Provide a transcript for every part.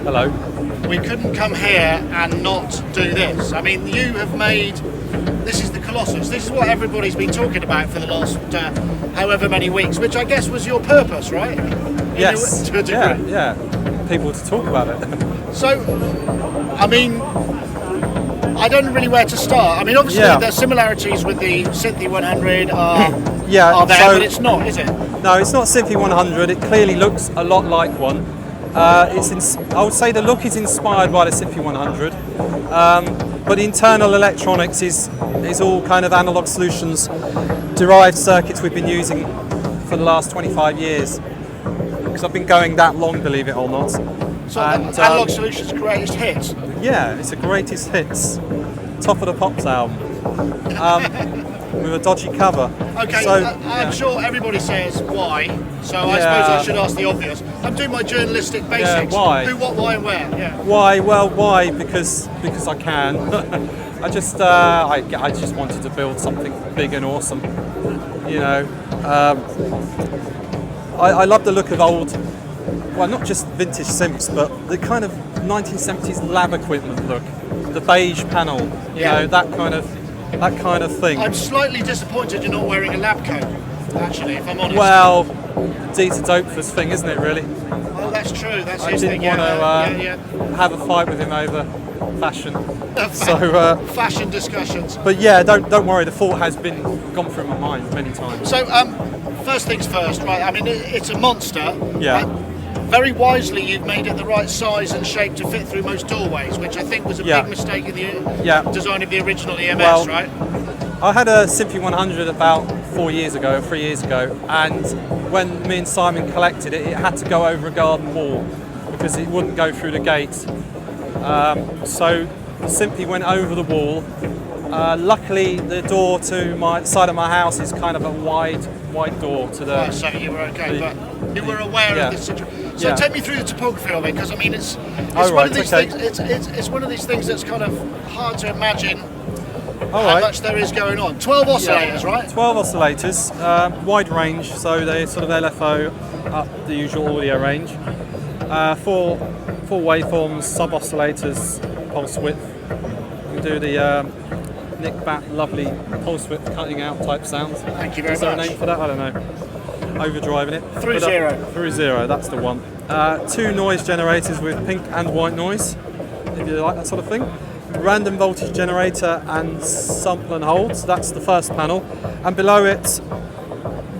Hello. We couldn't come here and not do this. I mean, you have made, this is the Colossus. This is what everybody's been talking about for the last however many weeks, which I guess was your purpose, right? Yes. To a degree. Yeah. People to talk about it. So, I mean, I don't know really where to start. I mean, obviously there's similarities with the Synthi 100 are there, but it's not, is it? No, it's not Synthi 100. It clearly looks a lot like one. I would say the look is inspired by the Synthi 100, but the internal electronics is all kind of Analogue Solutions derived circuits we've been using for the last 25 years. Because I've been going that long, believe it or not. So Analogue Solutions' greatest hits? Yeah, it's a greatest hits. Top of the Pops album. With a dodgy cover. Okay, so, I'm sure everybody says why, so I suppose I should ask the obvious. I'm doing my journalistic basics. Yeah, why? Who, what, why and where? Yeah. Why? Well, why? Because I can. I just wanted to build something big and awesome. You know, I love the look of old, well, not just vintage synths, but the kind of 1970s lab equipment look. The beige panel, you know, that kind of thing. I'm slightly disappointed you're not wearing a lab coat, actually, if I'm honest. Well, it's a dopefus thing, isn't it, really? Oh, that's true. That's his thing. I didn't want to have a fight with him over fashion. Fashion discussions. But yeah, don't worry. The thought has gone through my mind many times. So, first things first, right? I mean, it's a monster. Yeah. Right? Very wisely, you've made it the right size and shape to fit through most doorways, which I think was a big mistake in the design of the original EMS, right? I had a Synthi 100 about 3 years ago, and when me and Simon collected it, it had to go over a garden wall because it wouldn't go through the gate. So the Synthi went over the wall. Luckily, the door to my side of my house is kind of a wide door to the. So you were okay, but you were aware of this situation. So take me through the topography of it, because I mean it's one of these things. It's one of these things that's kind of hard to imagine how much there is going on. 12 oscillators, right? 12 oscillators, wide range, so they're sort of LFO up the usual audio range. Four waveforms, sub oscillators, pulse width. We do the Nick Bat lovely pulse width cutting out type sounds. Thank you very much. Is there a name for that? I don't know. Overdriving it. Through zero, that's the one. 2 noise generators with pink and white noise, if you like that sort of thing. Random voltage generator and sample and hold, so that's the first panel. And below it,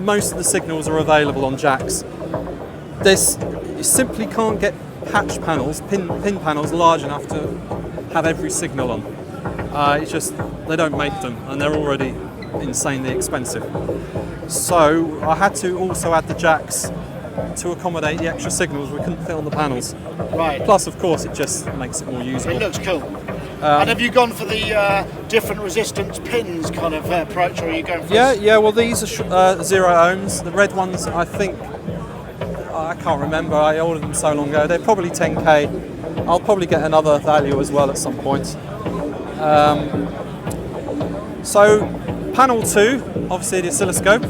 most of the signals are available on jacks. You simply can't get patch panels, pin panels large enough to have every signal on. It's just, they don't make them, and they're already insanely expensive. So I had to also add the jacks to accommodate the extra signals we couldn't fit on the panels. Right. Plus, of course, it just makes it more usable. It looks cool. And have you gone for the different resistance pins kind of approach, or are you going for? Yeah. Well, these are 0 ohms. The red ones, I think, I can't remember. I ordered them so long ago. They're probably 10k. I'll probably get another value as well at some point. So, panel 2, obviously the oscilloscope.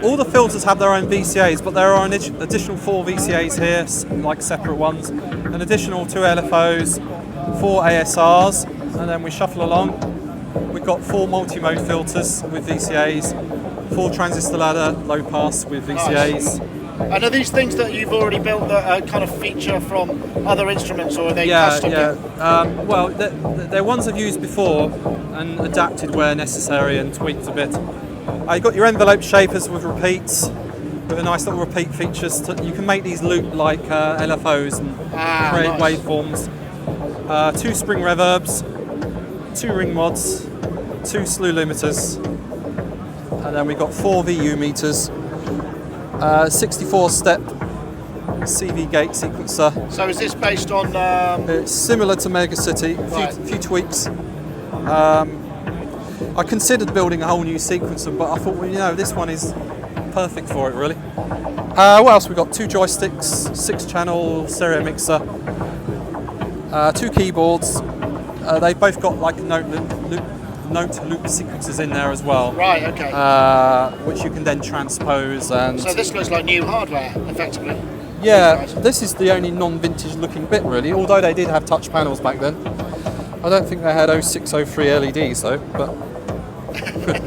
All the filters have their own VCAs, but there are an additional 4 VCAs here, like separate ones, an additional 2 LFOs, 4 ASRs, and then we shuffle along. We've got 4 multi-mode filters with VCAs, 4 transistor ladder low pass with VCAs. Nice. And are these things that you've already built that kind of feature from other instruments, or are they custom? Well, they're ones I've used before and adapted where necessary and tweaked a bit. You've got your envelope shapers with repeats, with a nice little repeat features. You can make these loop like LFOs and create waveforms. 2 spring reverbs, 2 ring mods, 2 slew limiters, and then we've got 4 VU meters, 64-step CV gate sequencer. So is this based on? It's similar to Mega City, a few tweaks. I considered building a whole new sequencer, but I thought, well, you know, this one is perfect for it, really. What else? We've got 2 joysticks, 6-channel stereo mixer, 2 keyboards. They've both got like note loop sequences in there as well. Right, okay. Which you can then transpose. And so this looks like new hardware, effectively. Yeah, this is the only non-vintage looking bit really, although they did have touch panels back then. I don't think they had 0603 LEDs though, but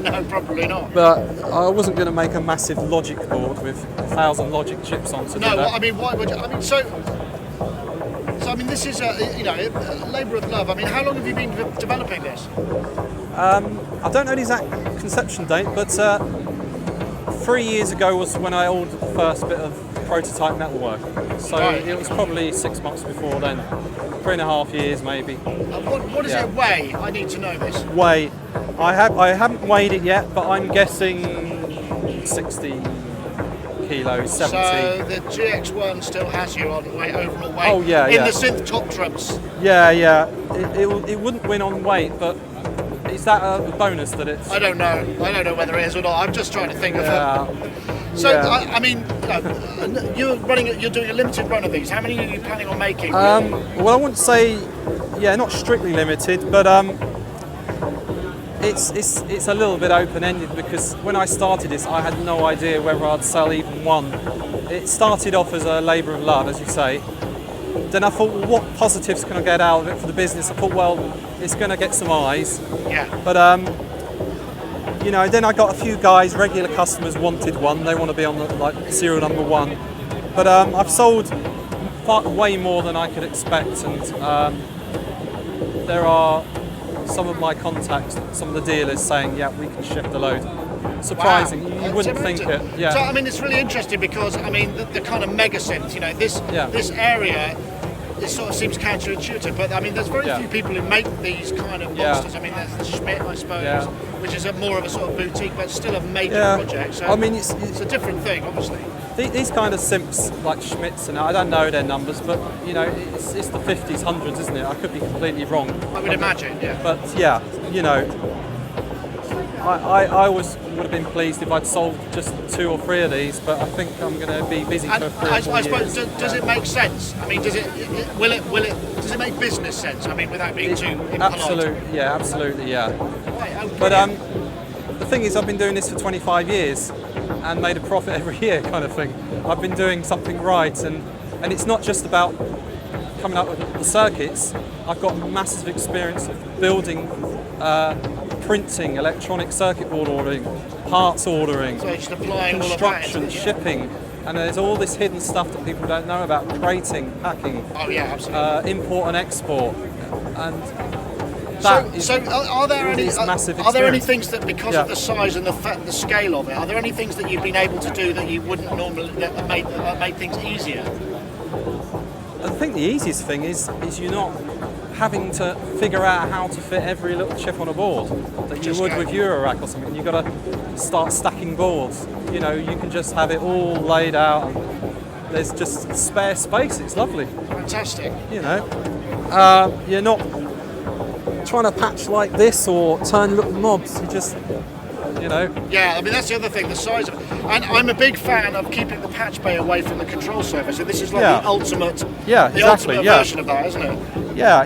no, probably not. But I wasn't going to make a massive logic board with 1,000 logic chips on to do that. No, I mean, why would you? I mean, so I mean, this is a labour of love. I mean, how long have you been developing this? I don't know the exact conception date, but 3 years ago was when I ordered the first bit of prototype metalwork. So it was probably 6 months before then. 3.5 years maybe. What does it weigh? I need to know this. Weigh. I haven't weighed it yet, but I'm guessing 60 kilos, 70. So the GX1 still has you on overall weight. Oh yeah, in the synth top trumps. Yeah. It wouldn't win on weight, but is that a bonus that it's? I don't know whether it is or not. I'm just trying to think of it. So I mean, you're doing a limited run of these. How many are you planning on making? Well, I wouldn't say, not strictly limited, but it's a little bit open-ended because when I started this, I had no idea whether I'd sell even one. It started off as a labour of love, as you say. Then I thought, well, what positives can I get out of it for the business? I thought, well, it's going to get some eyes. Yeah. But then I got a few guys, regular customers wanted one. They want to be on the serial number one. But I've sold way more than I could expect, and there are some of my contacts, some of the dealers saying, yeah, we can shift the load. Surprising, wow. You wouldn't think it. Yeah. So I mean, it's really interesting because I mean, the kind of mega synth, this area. It sort of seems counterintuitive, but I mean, there's very few people who make these kind of monsters. I mean, there's the Schmidt, I suppose, which is more of a sort of boutique, but still a major project. So I mean, it's a different thing, obviously. These kind of synths like Schmidt's, and I don't know their numbers, but it's the 50s, 100s, isn't it? I could be completely wrong. I would imagine, yeah. But I would have been pleased if I'd sold just 2 or 3 of these, but I think I'm going to be busy for 3 or 4 years. I suppose, does it make sense? I mean, does it make business sense? I mean, without being too impolite. Absolutely, yeah. Right, okay. But the thing is, I've been doing this for 25 years and made a profit every year, kind of thing. I've been doing something right, and it's not just about coming up with the circuits. I've got massive experience of building. Printing, electronic circuit board ordering, parts ordering, construction, shipping, and there's all this hidden stuff that people don't know about: crating, packing, absolutely. Import and export, and are there any things that, because of the size and the scale of it, are there any things that you've been able to do that you wouldn't normally that made things easier? I think the easiest thing is you're not having to figure out how to fit every little chip on a board that you would with Eurorack or something. You've got to start stacking boards. You can just have it all laid out. There's just spare space. It's lovely. Fantastic. You're not trying to patch like this or turn little knobs. You just, Yeah, I mean, that's the other thing, the size of it. And I'm a big fan of keeping the patch bay away from the control surface. And this is like the ultimate, ultimate version of that, isn't it? Yeah,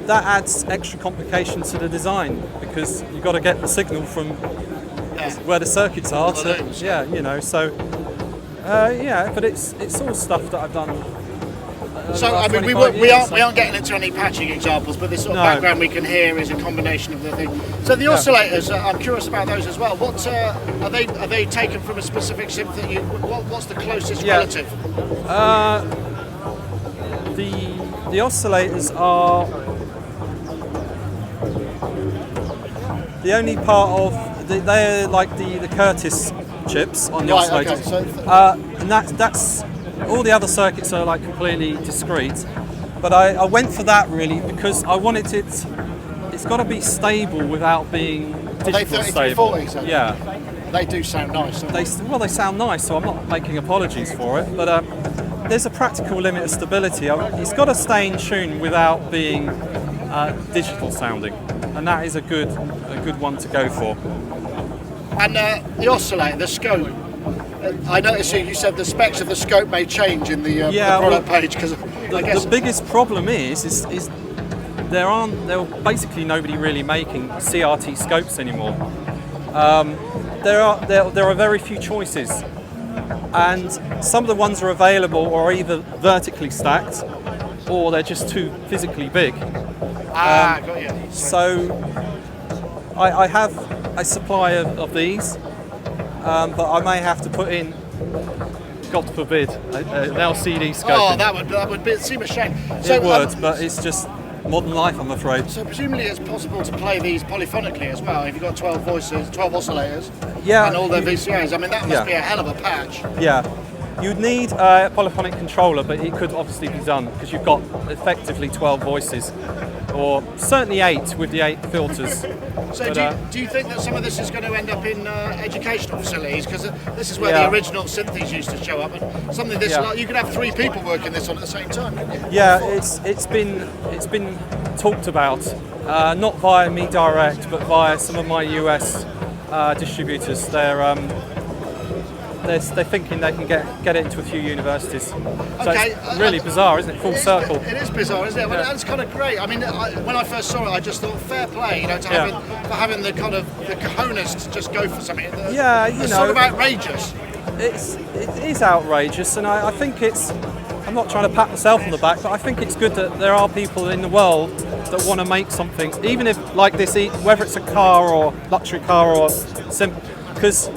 that adds extra complication to the design because you've got to get the signal from where the circuits are but it's all stuff that I've done. So I mean, we aren't getting into any patching examples, but this sort of background we can hear is a combination of the thing. So the oscillators, I'm curious about those as well. What are they taken from a specific synth that what's the closest relative? The oscillators are the only part of they're like the Curtis chips on the oscillators, and that's all the other circuits are like completely discrete. But I went for that really because I wanted it's got to be stable without being digital stable. 40, yeah, they do sound nice. They sound nice, so I'm not making apologies for it. But there's a practical limit of stability. It's got to stay in tune without being digital sounding, and that is a good one to go for. And the oscillator, the scope. I noticed you said the specs of the scope may change in the product page because the biggest problem is there basically nobody really making CRT scopes anymore. There are very few choices. and some of the ones are available are either vertically stacked or they're just too physically big. Got you. So I have a supply of these, but I may have to put in, God forbid, an LCD scope. Oh, that would seem a shame. It would, but it's just modern life, I'm afraid. So presumably it's possible to play these polyphonically as well. If you've got 12 voices, 12 oscillators, and all their VCAs. I mean, that must be a hell of a patch. Yeah. You'd need a polyphonic controller, but it could obviously be done because you've got effectively 12 voices, or certainly 8 with the 8 filters. So do you think that some of this is going to end up in educational facilities? Because this is where the original synthes used to show up, and something this like, you could have 3 people working this on at the same time, couldn't you? Yeah, it's been talked about, not via me direct, but via some of my US distributors. They're thinking they can get it into a few universities. So it's really bizarre, isn't it? Full circle. It is bizarre, isn't it? Well, that's kind of great. I mean, when I first saw it, I just thought fair play, for having the kind of the cojones to just go for something. It's sort of outrageous. It is outrageous, and I think it's. I'm not trying to pat myself on the back, but I think it's good that there are people in the world that want to make something, even if like this, whether it's a car or luxury car or because.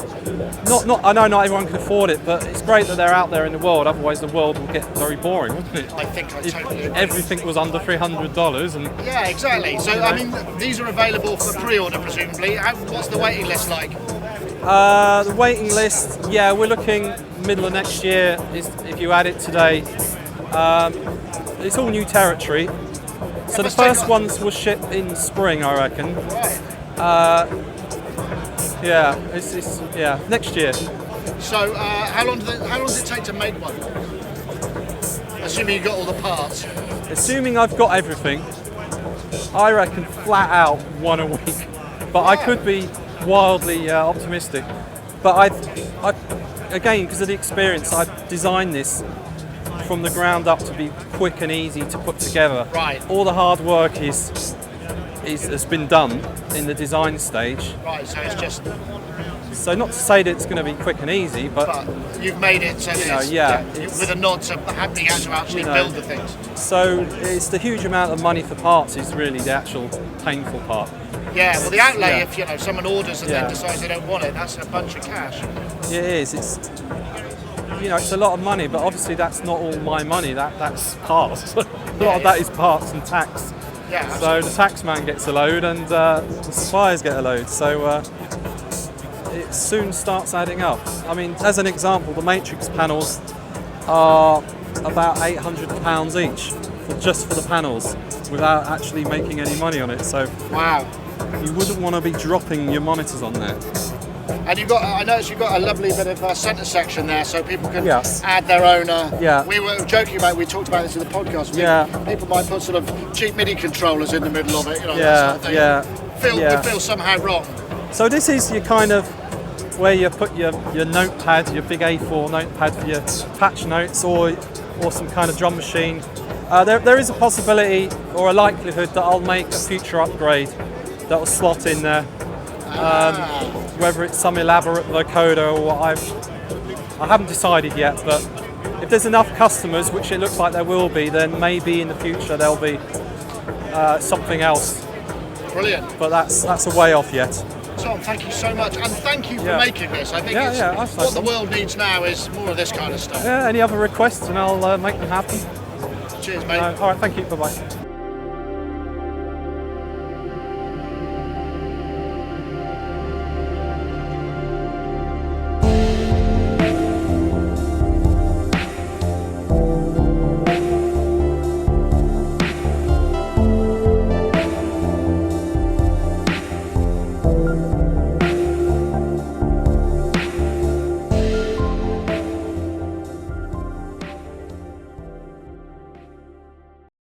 I know not everyone can afford it, but it's great that they're out there in the world. Otherwise, the world will get very boring, wouldn't it? I think I totally agree. Everything was under $300, and yeah, exactly. So I mean, these are available for pre-order, presumably. What's the waiting list like? The waiting list, we're looking middle of next year. If you add it today, it's all new territory. So the first ones will ship in spring, I reckon. Right. It's next year. So how long does it take to make one? Assuming you got all the parts. Assuming I've got everything, I reckon flat out 1 a week. But I could be wildly optimistic. But I again, because of the experience, I've designed this from the ground up to be quick and easy to put together. Right. All the hard work has been done in the design stage. Right, so it's just. So not to say that it's going to be quick and easy, but you've made it so that with a nod to being able to actually build the things. So it's the huge amount of money for parts is really the actual painful part. Yeah, well the outlay, if someone orders and then decides they don't want it, that's a bunch of cash. It is. It's a lot of money, but obviously that's not all my money. That's parts. A lot of that is parts and tax. Yeah. So the tax man gets a load, and the suppliers get a load. So it soon starts adding up. I mean, as an example, the matrix panels are about £800 each, just for the panels, without actually making any money on it. So wow, you wouldn't want to be dropping your monitors on there. And I noticed you've got a lovely bit of centre section there, so people can add their own. We were joking about. We talked about this in the podcast. People might put sort of cheap MIDI controllers in the middle of it. That sort of thing. It feels somehow wrong. So this is your kind of where you put your notepad, your big A4 notepad for your patch notes, or some kind of drum machine. There is a possibility or a likelihood that I'll make a future upgrade that will slot in there. Whether it's some elaborate vocoder or what I haven't decided yet, but if there's enough customers, which it looks like there will be, then maybe in the future there'll be something else. Brilliant. But that's a way off yet. Tom, thank you so much, and thank you for making this. I think what the world needs now is more of this kind of stuff. Any other requests and I'll make them happen. Cheers, mate. All right, thank you, bye-bye.